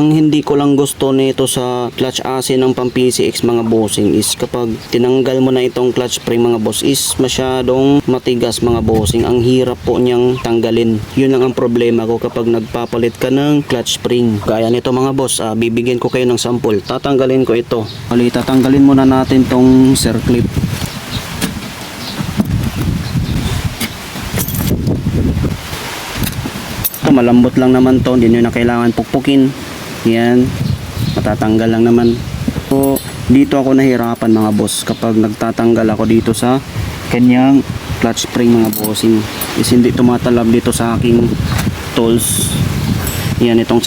Ang hindi ko lang gusto nito sa clutch AC ng pang PCX mga bossing is kapag tinanggal mo na itong clutch spring mga boss is masyadong matigas mga bossing. Ang hirap po niyang tanggalin. Yun lang ang problema ko kapag nagpapalit ka ng clutch spring. Gaya nito mga boss, bibigyan ko kayo ng sample. Tatanggalin ko ito. Bali, tatanggalin muna natin tong circlip. Ito malambot lang naman to, hindi nyo na kailangan pukpukin. Yan, matatanggal lang naman. So dito ako nahirapan mga boss kapag nagtatanggal ako dito sa kanyang clutch spring mga bossing, is hindi tumatalab dito sa aking tools. Yan, itong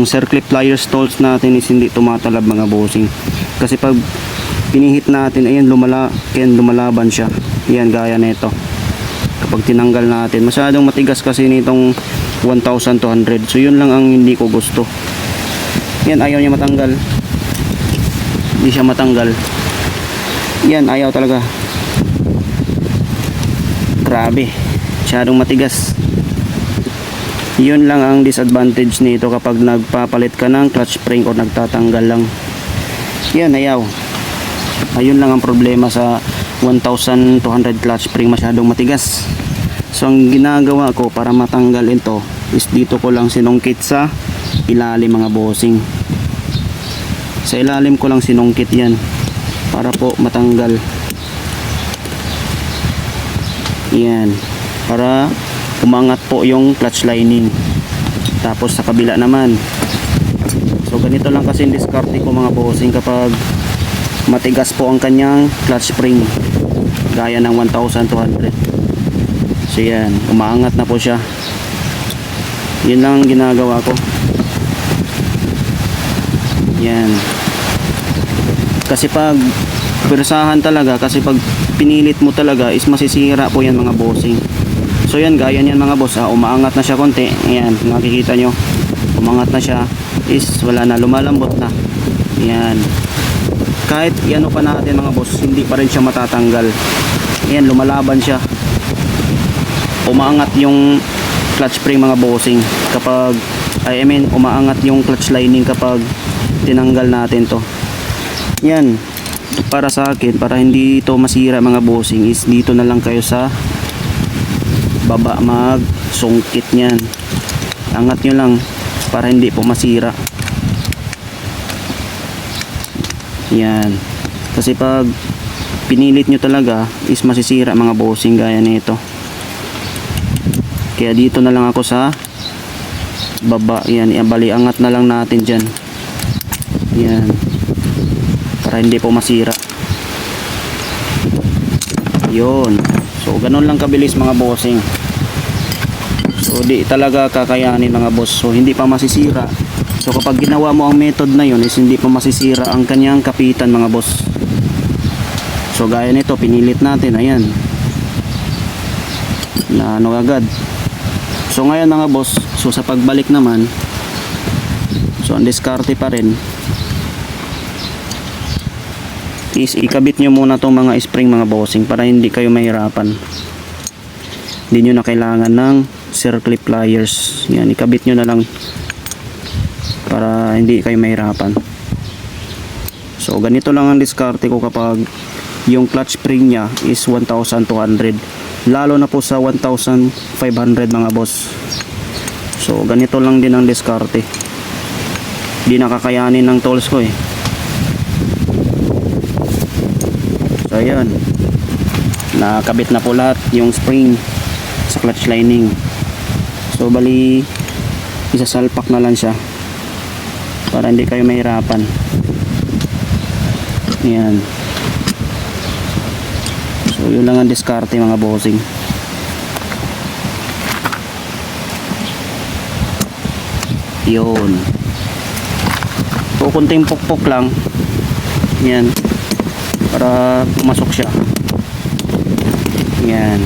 circlip pliers tools natin is hindi tumatalab mga bossing, kasi pag pinihit natin, ayan, lumalaban siya. Yan, gaya nito kapag tinanggal natin, masyadong matigas kasi nitong 1200. So yun lang ang hindi ko gusto. Yan, ayaw niya matanggal, hindi siya matanggal. Yan, ayaw talaga, grabe, masyadong matigas. Yun lang ang disadvantage nito kapag nagpapalit ka ng clutch spring o nagtatanggal lang. Yan, ayaw. Ayun lang ang problema sa 1200 clutch spring, masyadong matigas. So ang ginagawa ko para matanggal ito is dito ko lang sinungkit sa ilalim mga bossing. Sa ilalim ko lang sinungkit yan para po matanggal. Yan, para umangat po yung clutch lining. Tapos sa kabila naman. So ganito lang kasi yung diskarte ko mga bossing kapag matigas po ang kanyang clutch spring gaya ng 1200. So yan, umaangat na po siya. Yun lang ang ginagawa ko. Yan, kasi pag persahan talaga, kasi pag pinilit mo talaga is masisira po yan mga bossing. So yan, gaya niyan mga boss, umaangat na siya konti. Ayan, makikita nyo, umangat na siya, is wala na, lumalambot na. Yan, kahit iano pa natin mga boss, hindi pa rin siya matatanggal. Ayan, lumalaban siya, umaangat yung clutch spring mga bossing kapag umaangat yung clutch lining kapag tinanggal natin to. Yan, para sa akin, para hindi ito masira mga bossing, is dito na lang kayo sa baba mag sungkit niyan. Angat nyo lang para hindi po masira. Yan, kasi pag pinilit nyo talaga is masisira mga bossing gaya nito. Kaya dito na lang ako sa baba. Yan, bali angat na lang natin dyan. Yan, para hindi po masira. Yun. So ganun lang kabilis mga bossing. So di talaga kakayanin mga boss. So hindi pa masisira. So kapag ginawa mo ang method na yun is hindi pa masisira ang kanyang kapitan mga boss. So gaya nito, pinilit natin, ayan, na ano agad. So ngayon mga boss, so sa pagbalik naman, so ang diskarte pa rin is ikabit nyo muna tong mga spring mga bossing para hindi kayo mahirapan. Hindi nyo na kailangan ng circlip pliers. Yan, ikabit nyo na lang para hindi kayo mahirapan. So ganito lang ang diskarte ko kapag yung clutch spring nya is 1200, lalo na po sa 1500 mga boss. So ganito lang din ang diskarte, di nakakayanin ng tools ko eh. So ayan, nakabit na po lahat yung spring sa clutch lining. So bali, isasalpak na lang siya para hindi kayo mahirapan. Ayan. So yun lang ang diskarte mga bossing. Yun, so kunting pukpok lang yan para pumasok siya. Yan,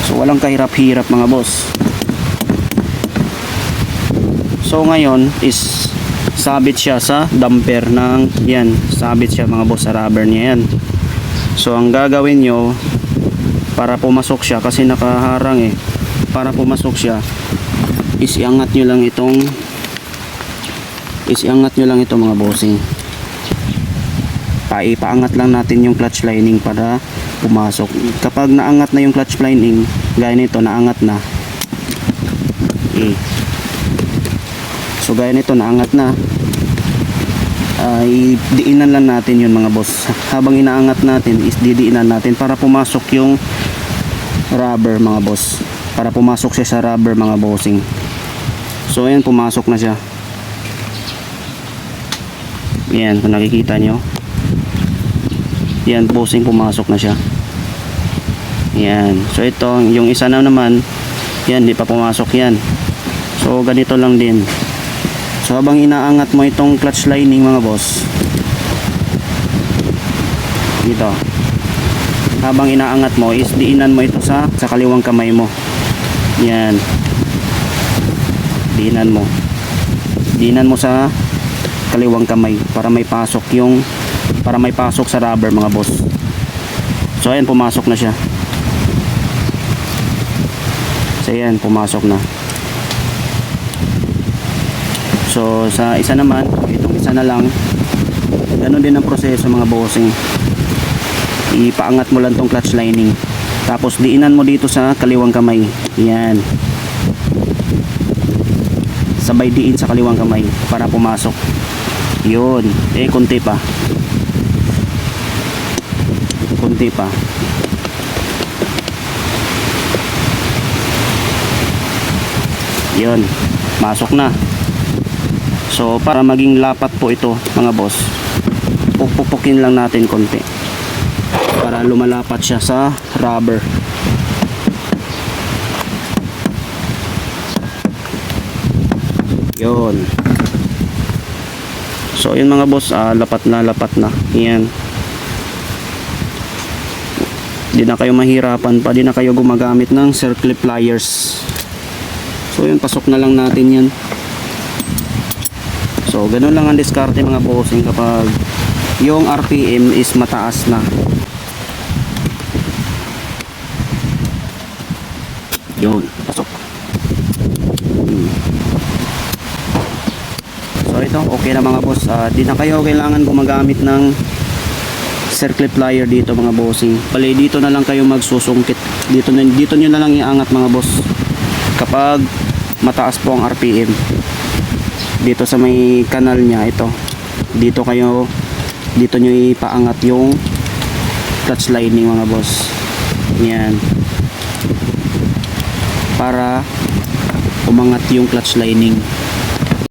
so walang kahirap-hirap mga boss. So ngayon is sabit siya sa damper ng yan, sabit siya mga boss sa rubber niya yan. So ang gagawin nyo para pumasok siya, kasi nakaharang eh, para pumasok siya is iangat nyo lang itong is iangat nyo lang ito mga bossing. Ipaangat lang natin yung clutch lining para pumasok. Kapag naangat na yung clutch lining, gaya nito, naangat na. So gaya nito, naangat na. Diinan lang natin yun mga boss. Habang inaangat natin is didiinan natin para pumasok yung rubber mga boss. Para pumasok siya sa rubber mga bossing. So ayan, pumasok na siya. Yan, kung nakikita nyo. Yan, bossing, pumasok na siya. Yan. So ito, yung isa na naman, yan, di pa pumasok yan. So ganito lang din. So habang inaangat mo itong clutch lining mga boss, dito, habang inaangat mo is diinan mo ito sa kaliwang kamay mo. Yan, diinan mo sa kaliwang kamay para may pasok sa rubber mga boss. So ayan, pumasok na siya. So ayan, pumasok na. So sa isa naman, itong isa na lang, ganoon din ang proseso mga bossing. Ipaangat mo lang tong clutch lining, tapos diinan mo dito sa kaliwang kamay. Yan, sabay diin sa kaliwang kamay para pumasok. Yun, konti pa. Yun, masok na. So para maging lapat po ito mga boss, pupukin lang natin konti para lumalapat siya sa rubber. Yun. So yun mga boss, lapat na. Yan. Di na kayo mahirapan pa, di na kayo gumagamit ng circle pliers. So yun, pasok na lang natin yan. So ganun lang ang diskarte mga bossing kapag yung RPM is mataas na. Yun, pasok. So ito, okay na mga boss. Di na kayo kailangan gumagamit ng circle plier dito mga bossing. Bali, dito na lang kayo magsusungkit. Dito nyo na lang iangat mga boss kapag mataas po ang RPM. Dito sa may kanal niya, ito, dito nyo ipaangat yung clutch lining mga boss. Yan, para umangat yung clutch lining.